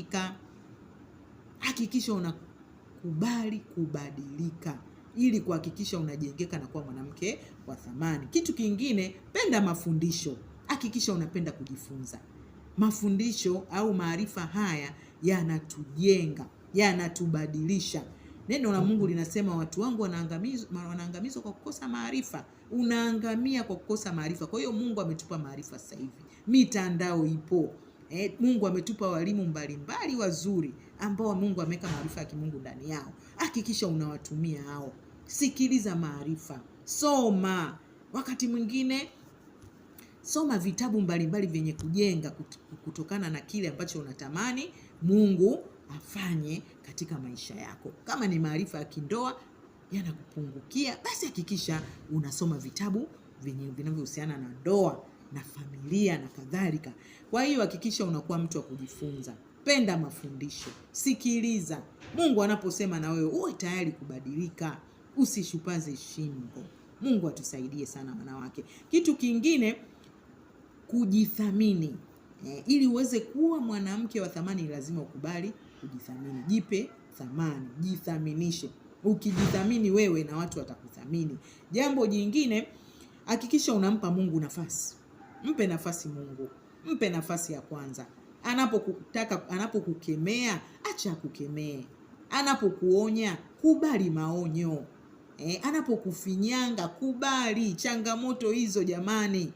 kujengeka. Hakikisha unakubali kubadilika ili kuhakikisha unajengeka na kuwa mwanamke wa thamani. Kitu kingine, penda mafundisho. Hakikisha unapenda kujifunza. Mafundisho au maarifa haya yanatujenga, yanatubadilisha. Neno la Mungu linasema watu wangu wanaangamizwa kwa kukosa maarifa. Unaangamia kwa kukosa maarifa. Kwa hiyo Mungu ametupa maarifa sasa hivi. Mitandao ipo. Mungu ametupa walimu mbalimbali wazuri ambao Mungu ameweka maarifa ya kimungu ndani yao. Hakikisha unawatumia hao. Sikiliza maarifa. Soma. Wakati mwingine soma vitabu mbalimbali vyenye kujenga kutokana na kile ambacho unatamani Mungu afanye katika maisha yako. Kama ni maarifa ya kindoa yanakupungukia, basi hakikisha unasoma vitabu vinavyohusiana na ndoa na familia na kadhalika. Kwa hiyo hakikisha unakuwa mtu wa kujifunza. Penda mafundisho. Sikiliza. Mungu anaposema na wewe uwe tayari kubadilika. Usishupaze shingo. Mungu atusaidie sana wanawake. Kitu kingine, kujithamini. Ili uweze kuwa mwanamke wa thamani lazima ukubali kujithamini. Jipe thamani, jithaminishe. Ukijithamini wewe na watu watakuthamini. Jambo jingine, hakikisha unampa Mungu nafasi. Mpe nafasi Mungu. Mpe nafasi ya kwanza. Anapokukemea, acha kukemee. Anapokuonya, kubali maonyo. Anapokufinyanga, kubali changamoto hizo jamani.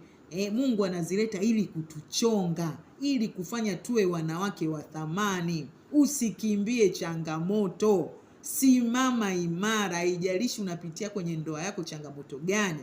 Mungu anazileta ili kutuchonga, ili kufanya tuwe wanawake wa thamani. Usikimbie changamoto. Simama imara, haijalishi unapitia kwenye ndoa yako changamoto gani.